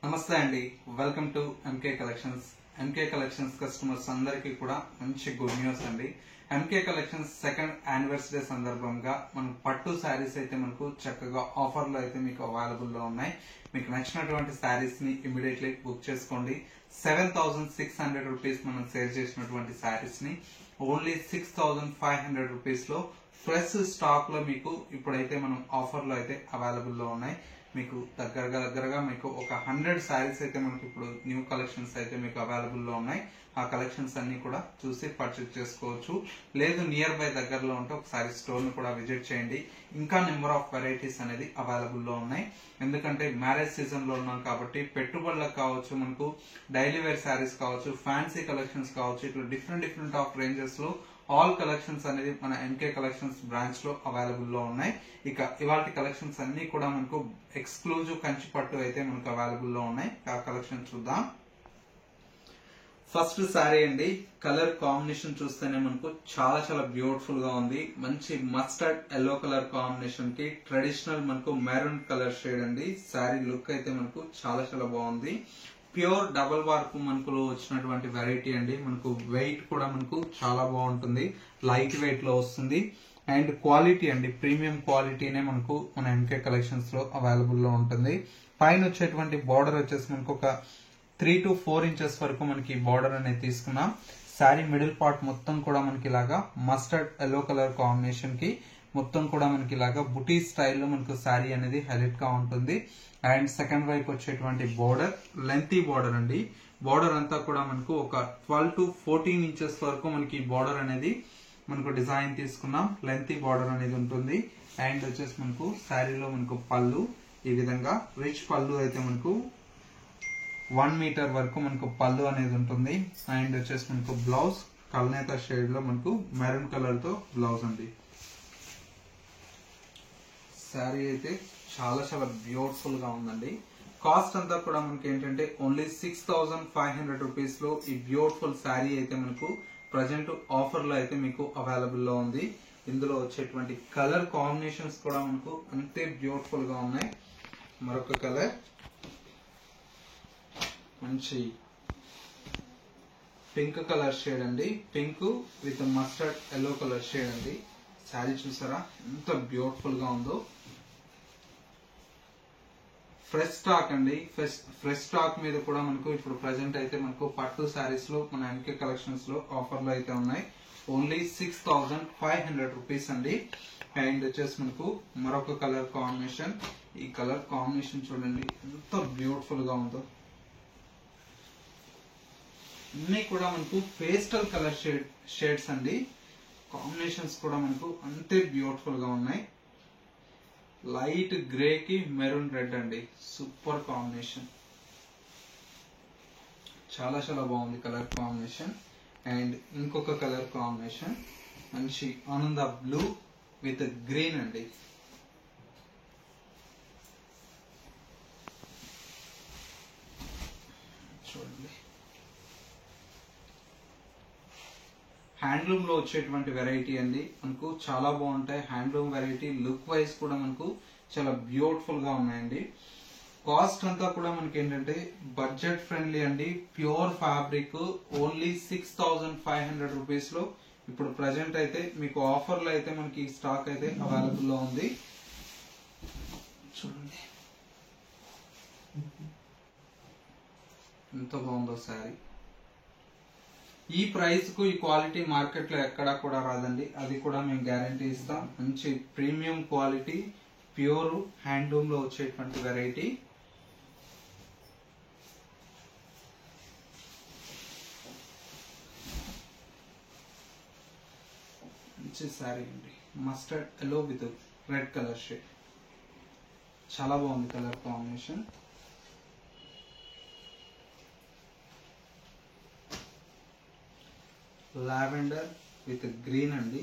నమస్తే అండి, welcome to MK collections. MK collections customers అందరికీ కూడా మంచి గుడ్ న్యూస్ అండి. ఎంకే కలెక్షన్స్ సెకండ్ యానివర్సరీ సందర్భంగా మన పట్టు శారీస్ అయితే మనకు చక్కగా ఆఫర్ లో అయితే మీకు అవైలబుల్ లో ఉన్నాయి. మీకు నచ్చినటువంటి శారీస్ ని ఇమీడియట్లీ బుక్ చేసుకోండి. 7,600 రూపీస్ మనం సేల్ చేసినటువంటి శారీస్ ని ఓన్లీ 6,500 రూపీస్ లో ఫ్రెష్ స్టాక్ లో మీకు ఇప్పుడైతే మనం ఆఫర్ లో అయితే అవైలబుల్ లో ఉన్నాయి. మీకు దగ్గరగా మీకు ఒక 100 శారీస్ అయితే మనకి ఇప్పుడు న్యూ కలెక్షన్స్ అయితే మీకు అవైలబుల్ లో ఉన్నాయి. ఆ కలెక్షన్స్ అన్ని కూడా చూసి పర్చేజ్ చేసుకోవచ్చు. లేదు నియర్ బై దగ్గరలో ఉంటే ఒకసారి స్టోర్ ని కూడా విజిట్ చేయండి. ఇంకా నెంబర్ ఆఫ్ వెరైటీస్ అనేది అవైలబుల్ లో ఉన్నాయి. ఎందుకంటే మ్యారేజ్ సీజన్ లో ఉన్నాం కాబట్టి పెట్టుబడులకు కావచ్చు, మనకు డైలీ వేర్ శారీస్ కావచ్చు, ఫ్యాన్సీ కలెక్షన్స్ కావచ్చు, ఇట్లా డిఫరెంట్ ఆఫ్ రేంజెస్ లో ఆల్ కలెక్షన్స్ అనేది మన ఎంకే కలెక్షన్స్ బ్రాంచ్ లో అవైలబుల్ లో ఉన్నాయి. ఇక ఇవాళ కలెక్షన్స్ అన్ని కూడా మనకు ఎక్స్క్లూజివ్ కంచి పట్టు అయితే మనకు అవైలబుల్ లో ఉన్నాయి. ఆ కలెక్షన్ చూద్దాం. ఫస్ట్ శారీ అండి. కలర్ కాంబినేషన్ చూస్తేనే మనకు చాలా బ్యూటిఫుల్ గా ఉంది. మంచి మస్టర్డ్ ఎల్లో కలర్ కాంబినేషన్ కి ట్రెడిషనల్ మనకు మెరూన్ కలర్ షేడ్ అండి. శారీ లుక్ అయితే మనకు చాలా బాగుంది. ప్యూర్ డబుల్ వార్ప్ మనకు వచ్చినటువంటి వెరైటీ అండి. మనకు వెయిట్ కూడా మనకు చాలా బాగుంటుంది, లైట్ వెయిట్ లో వస్తుంది. అండ్ క్వాలిటీ అండి, ప్రీమియం క్వాలిటీనే మనకు మన ఎంకే కలెక్షన్స్ లో అవైలబుల్ లో ఉంటుంది. పైన వచ్చేటువంటి బార్డర్ వచ్చేసి మనకు ఒక 3 to 4 ఇంచెస్ వరకు మనకి బార్డర్ అనేది తీసుకున్నాం. శారీ మిడిల్ పార్ట్ మొత్తం కూడా మనకి ఇలాగా మస్టర్డ్ ఎల్లో కలర్ కాంబినేషన్ కి మొత్తం కూడా మనకి ఇలాగా బుటీ స్టైల్లో మనకు శారీ అనేది హైలైట్ గా ఉంటుంది. అండ్ సెకండ్ వైపు వచ్చేటువంటి బార్డర్ లెంతీ బార్డర్ అండి. బార్డర్ అంతా కూడా మనకు ఒక 12 to 14 ఇంచెస్ వరకు మనకి బార్డర్ అనేది మనకు డిజైన్ తీసుకున్నాం. లెంతీ బార్డర్ అనేది ఉంటుంది. అండ్ వచ్చేసి మనకు శారీలో మనకు పళ్ళు ఈ విధంగా రిచ్ పళ్ళు అయితే మనకు 1 మీటర్ వరకు మనకు పళ్ళు అనేది ఉంటుంది. అండ్ వచ్చేసి మనకు బ్లౌజ్ కల్నేత షేడ్ లో మనకు మెరూన్ కలర్ తో బ్లౌజ్ అండి. శారీ అయితే చాలా బ్యూటిఫుల్ గా ఉందండి. కాస్ట్ అంతా కూడా మనకి ఏంటంటే ఓన్లీ 6,500 రూపీస్ లో ఈ బ్యూటిఫుల్ శారీ అయితే మనకు ప్రజెంట్ ఆఫర్ లో అయితే మీకు అవైలబుల్ లో ఉంది. ఇందులో వచ్చేటువంటి కలర్ కాంబినేషన్స్ కూడా మనకు అంతే బ్యూటిఫుల్ గా ఉన్నాయి. మరొక కలర్ మంచి పింక్ కలర్ షేడ్ అండి. Pink with mustard yellow colour shade అండి. శారీ చూసారా ఎంత బ్యూటిఫుల్ గా ఉందో. ఫ్రెష్ స్టాక్ అండి. ఫ్రెష్ స్టాక్ మీద కూడా మనకు ఇప్పుడు ప్రజెంట్ అయితే మనకు పట్టు శారీస్ లో మన ఎంకే కలెక్షన్స్ లో ఆఫర్ లో అయితే ఉన్నాయి. ఓన్లీ 6,500 రూపీస్ అండి. అండ్ వచ్చేసి మనకు మరొక కలర్ కాంబినేషన్. ఈ కలర్ కాంబినేషన్ చూడండి ఎంత బ్యూటిఫుల్ గా ఉందో. అన్ని కూడా మనకు పేస్టల్ కలర్ షేడ్స్ అండి. కాంబినేషన్స్ కూడా మనకు అంతే బ్యూటిఫుల్ గా ఉన్నాయి. లైట్ గ్రే కి మెరూన్ రెడ్ అండి. సూపర్ కాంబినేషన్, చాలా బాగుంది కలర్ కాంబినేషన్. అండ్ ఇంకొక కలర్ కాంబినేషన్ మంచి ఆనంద బ్లూ విత్ గ్రీన్ అండి. చూడండి హ్యాండ్లూమ్ లో వచ్చేటువంటి వెరైటీ అండి. మనకు చాలా బాగుంటాయి హ్యాండ్లూమ్ వెరైటీ. లుక్ వైజ్ కూడా మనకు చాలా బ్యూటిఫుల్ గా ఉన్నాయండి. కాస్ట్ అంతా కూడా మనకి ఏంటంటే బడ్జెట్ ఫ్రెండ్లీ అండి. ప్యూర్ ఫ్యాబ్రిక్ ఓన్లీ 6,500 రూపీస్ లో ఇప్పుడు ప్రజెంట్ అయితే మీకు ఆఫర్ లో అయితే మనకి స్టాక్ అయితే అవైలబుల్ లో ఉంది. చూడండి ఎంత బాగుందో శారీ. ఈ ప్రైస్ కు ఈ క్వాలిటీ మార్కెట్ లో ఎక్కడా కూడా రాదండి. అది కూడా మేము గ్యారంటీ ఇస్తాం. మంచి ప్రీమియం క్వాలిటీ ప్యూర్ హ్యాండ్లూమ్ లో వచ్చేటువంటి వెరైటీ. మంచి శారీ అండి. Mustard yellow with red colour shade. చాలా బాగుంది colour combination. Lavender with green అండి.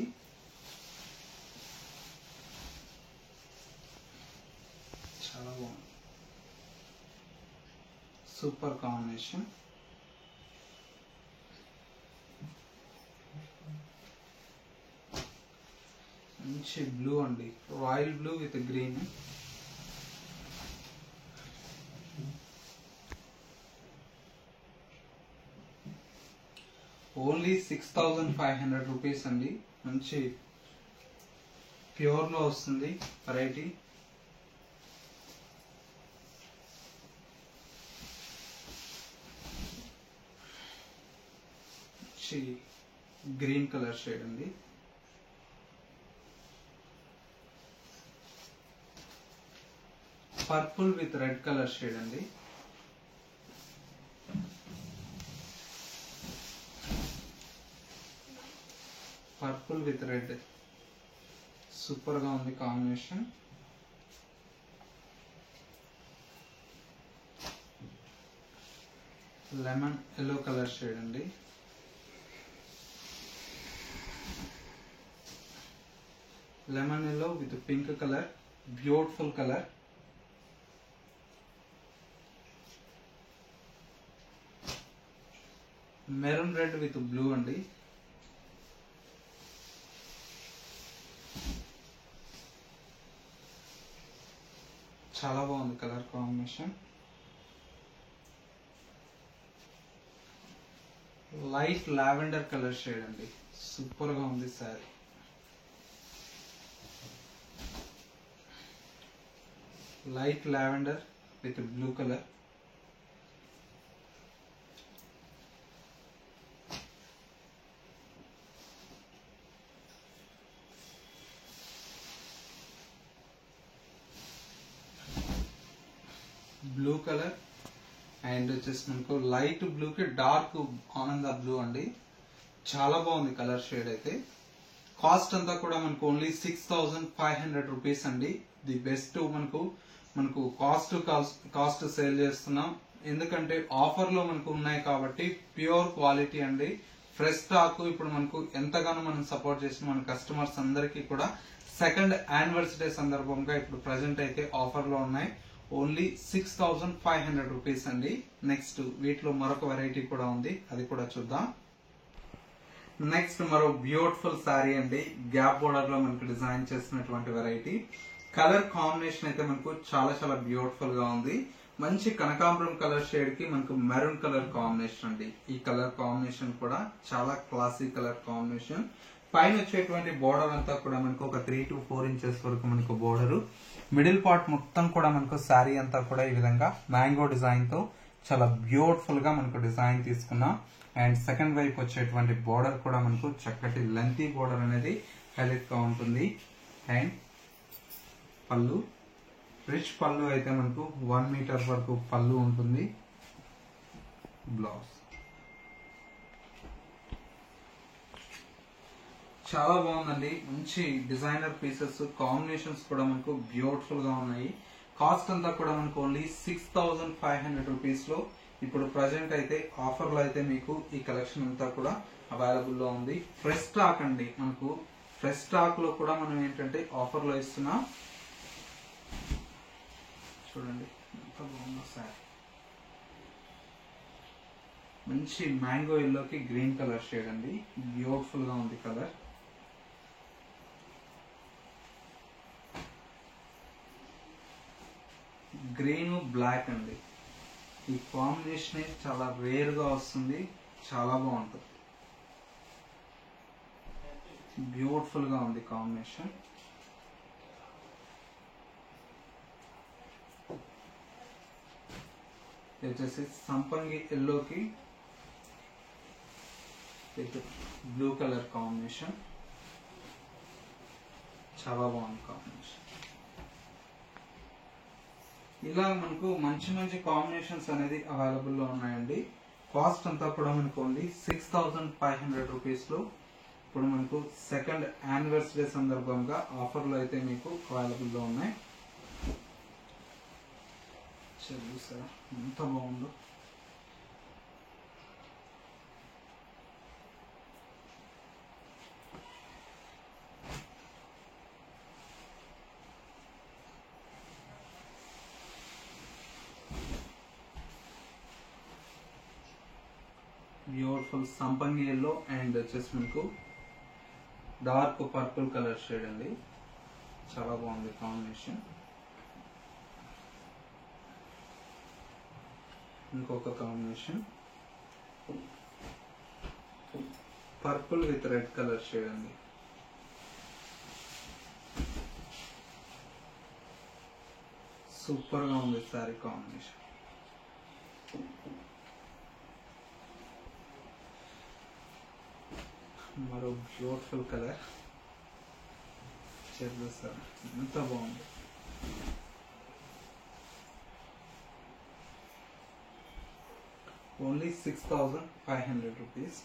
చాలా బాగుంది, సూపర్ కాంబినేషన్. మంచి బ్లూ అండి, royal blue with green. Only 6500 rupees అండి. మంచి ప్యూర్ లో వస్తుంది వెరైటీ. గ్రీన్ కలర్ షేడ్ అండి. Purple with red colour shade అండి. పర్పుల్ విత్ రెడ్ సూపర్ గా ఉంది combination. Lemon yellow colour shade అండి. Lemon yellow with pink colour, beautiful colour. Maroon red with blue అండి. చాలా బాగుంది colour combination. Light lavender colour shade అండి. Super గా ఉంది sorry. Light lavender with blue colour. Blue colour and వచ్చేసి మనకు light blue కి డార్క్ ఆనంద బ్లూ అండి. చాలా బాగుంది కలర్ షేడ్ అయితే. కాస్ట్ అంతా కూడా మనకు ఓన్లీ 6500 రూపీస్ అండి. ది బెస్ట్ మనకు కాస్ట్ సేల్ చేస్తున్నాం. ఎందుకంటే ఆఫర్ లో మనకు ఉన్నాయి కాబట్టి ప్యూర్ క్వాలిటీ అండి. Fresh stock. ఇప్పుడు మనకు ఎంతగానో మనం సపోర్ట్ చేసిన మన కస్టమర్స్ అందరికీ కూడా సెకండ్ యానివర్సరీ సందర్భంగా ఇప్పుడు ప్రజెంట్ అయితే ఆఫర్ లో ఉన్నాయి. ఓన్లీ 6500 రూపీస్ అండి. నెక్స్ట్ వీటిలో మరొక వెరైటీ కూడా ఉంది, అది కూడా చూద్దాం. నెక్స్ట్ మరో బ్యూటిఫుల్ శారీ అండి. గ్యాప్ బోర్డర్ లో మనకు డిజైన్ చేసినటువంటి వెరైటీ. కలర్ కాంబినేషన్ అయితే మనకు చాలా చాలా బ్యూటిఫుల్ గా ఉంది. మంచి కనకాంబరం కలర్ షేడ్ కి మనకు మెరూన్ కలర్ కాంబినేషన్ అండి. ఈ కలర్ కాంబినేషన్ కూడా చాలా క్లాసిక్ కలర్ కాంబినేషన్. పైన వచ్చేటువంటి బోర్డర్ అంతా కూడా మనకు ఒక 3 to 4 ఇంచెస్ వరకు మనకు బోర్డర్. మిడిల్ పార్ట్ మొత్తం కూడా మనకు శారీ అంతా కూడా ఈ విధంగా మ్యాంగో డిజైన్ తో చాలా బ్యూటిఫుల్ గా మనకు డిజైన్ తీసుకున్నాం. అండ్ సెకండ్ వైపు వచ్చేటువంటి బోర్డర్ కూడా మనకు చక్కటి లెంతీ బోర్డర్ అనేది హైలైట్ గా ఉంటుంది. అండ్ పళ్ళు, రిచ్ పళ్ళు అయితే మనకు 1 మీటర్ వరకు పళ్ళు ఉంటుంది. బ్లౌజ్ చాలా బాగుందండి. మంచి డిజైనర్ పీసెస్, కాంబినేషన్స్ కూడా మనకు బ్యూటిఫుల్ గా ఉన్నాయి. కాస్ట్ అంతా కూడా మనకు ఓన్లీ 6500 రూపీస్ లో ఇప్పుడు ప్రజెంట్ అయితే ఆఫర్ లో అయితే మీకు ఈ కలెక్షన్ అంతా కూడా అవైలబుల్ లో ఉంది. ఫ్రెష్ స్టాక్ అండి. మనకు ఫ్రెష్ స్టాక్ లో కూడా మనం ఏంటంటే ఆఫర్ లో ఇస్తున్నాం. చూడండి ఎంత బాగుందో సారీ. మంచి మ్యాంగో ఎల్లోకి గ్రీన్ కలర్ షేడ్ అండి. బ్యూటిఫుల్ గా ఉంది కలర్. గ్రీన్ బ్లాక్ అండి. ఈ కాంబినేషన్ చాలా రేర్ గా వస్తుంది. చాలా బాగుంటుంది. బ్యూటిఫుల్ గా ఉంది కాంబినేషన్. వచ్చేసి సంపంగి ఎల్లోకి బ్లూ కలర్ కాంబినేషన్. చాలా బాగుంది కాంబినేషన్. ఇలా మనకు మంచి మంచి కాంబినేషన్స్ అనేది అవైలబుల్ లో ఉన్నాయండి. కాస్ట్ అంతా కూడా మనకు ఓన్లీ 6500 రూపీస్ లో ఇప్పుడు మనకు సెకండ్ యానివర్సరీ సందర్భంగా ఆఫర్ లో అయితే మీకు అవైలబుల్ లో ఉన్నాయి. చూసారా ఎంత బాగుందో. బ్యూటిఫుల్ సంపంగి ఎల్లో అండ్ వచ్చేసి మనకు డార్క్ పర్పుల్ కలర్ షేడ్ అండి. చాలా బాగుంది కాంబినేషన్. ఇంకొక combination purple with red colour shade అండి. సూపర్ గా ఉంది సారీ కాంబినేషన్. మరో బ్యూటిఫుల్ కలర్ సార్, ఎంత బాగుంది. Only 6,500 rupees.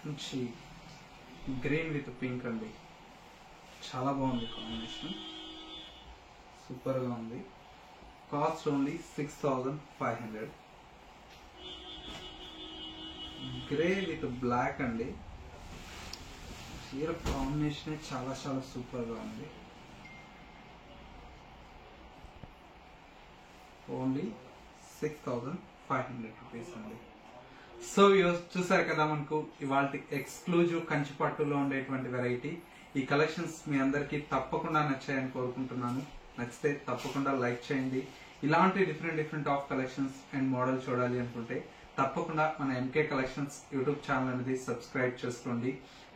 మంచి గ్రీన్ విత్ పింక్ అండి, చాలా బాగుంది కాంబినేషన్, సూపర్ గా ఉంది. Cost only 6,500. Grey with black అండి, చీర కాంబినేషన్ చాలా చాలా సూపర్ గా ఉంది. ఓన్లీ 6,500 రూపీస్ అండి. సో చూసారు కదా, మనకు ఇవాళ ఎక్స్క్లూజివ్ కంచిపట్టులో ఉండేటువంటి వెరైటీ. ఈ కలెక్షన్స్ మీ అందరికీ తప్పకుండా నచ్చాయని కోరుకుంటున్నాను. నచ్చితే తప్పకుండా లైక్ చేయండి. ఇలాంటి different of collections and model చూడాలి అనుకుంటే తప్పకుండా మన ఎంకే కలెక్షన్స్ యూట్యూబ్ ఛానల్ అనేది సబ్స్క్రైబ్ చేసుకోండి.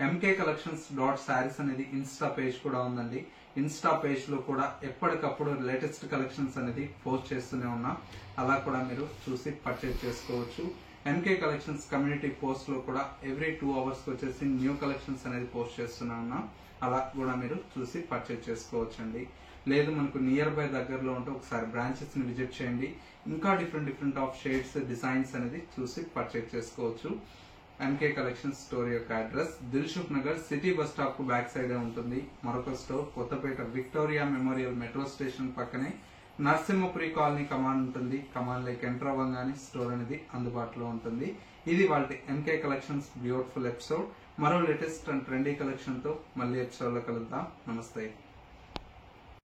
ఎంకే కలెక్షన్స్ .sarees అనేది ఇన్స్టా పేజ్ కూడా ఉందండి. ఇన్స్టా పేజ్ లో కూడా ఎప్పటికప్పుడు లేటెస్ట్ కలెక్షన్స్ అనేది పోస్ట్ చేస్తూనే ఉన్నా, అలా కూడా మీరు చూసి పర్చేజ్ చేసుకోవచ్చు. ఎంకే కలెక్షన్స్ కమ్యూనిటీ పోస్ట్ లో కూడా ఎవ్రీ 2 hours వచ్చేసి న్యూ కలెక్షన్స్ అనేది పోస్ట్ చేస్తున్నా ఉన్నా, అలా కూడా మీరు చూసి పర్చేజ్ చేసుకోవచ్చండి. లేదు మనకు నియర్ బై దగ్గరలో ఉంటే ఒకసారి బ్రాంచెస్ ని విజిట్ చేయండి. ఇంకా డిఫరెంట్ ఆఫ్ షేడ్స్, డిజైన్స్ అనేది చూసి పర్చేజ్ చేసుకోవచ్చు. ఎంకే కలెక్షన్ స్టోర్ యొక్క address Dilsukh Nagar city bus stop కు బ్యాక్ సైడ్ ఉంటుంది. మరొక store Kothapet Victoria Memorial metro station పక్కనే నరసింహపురి కాలనీ కమాండ్ ఉంటుంది. కమాండ్ లైక్ ఎంటర్ అవ్వగానే స్టోర్ అనేది అందుబాటులో ఉంటుంది. ఇది వాళ్ళ ఎంకే కలెక్షన్స్ బ్యూటిఫుల్ ఎపిసోడ్. మరో లేటెస్ట్ అండ్ ట్రెండీ కలెక్షన్ తో మళ్ళీ ఎపిసోడ్ లో కలుద్దాం. నమస్తే.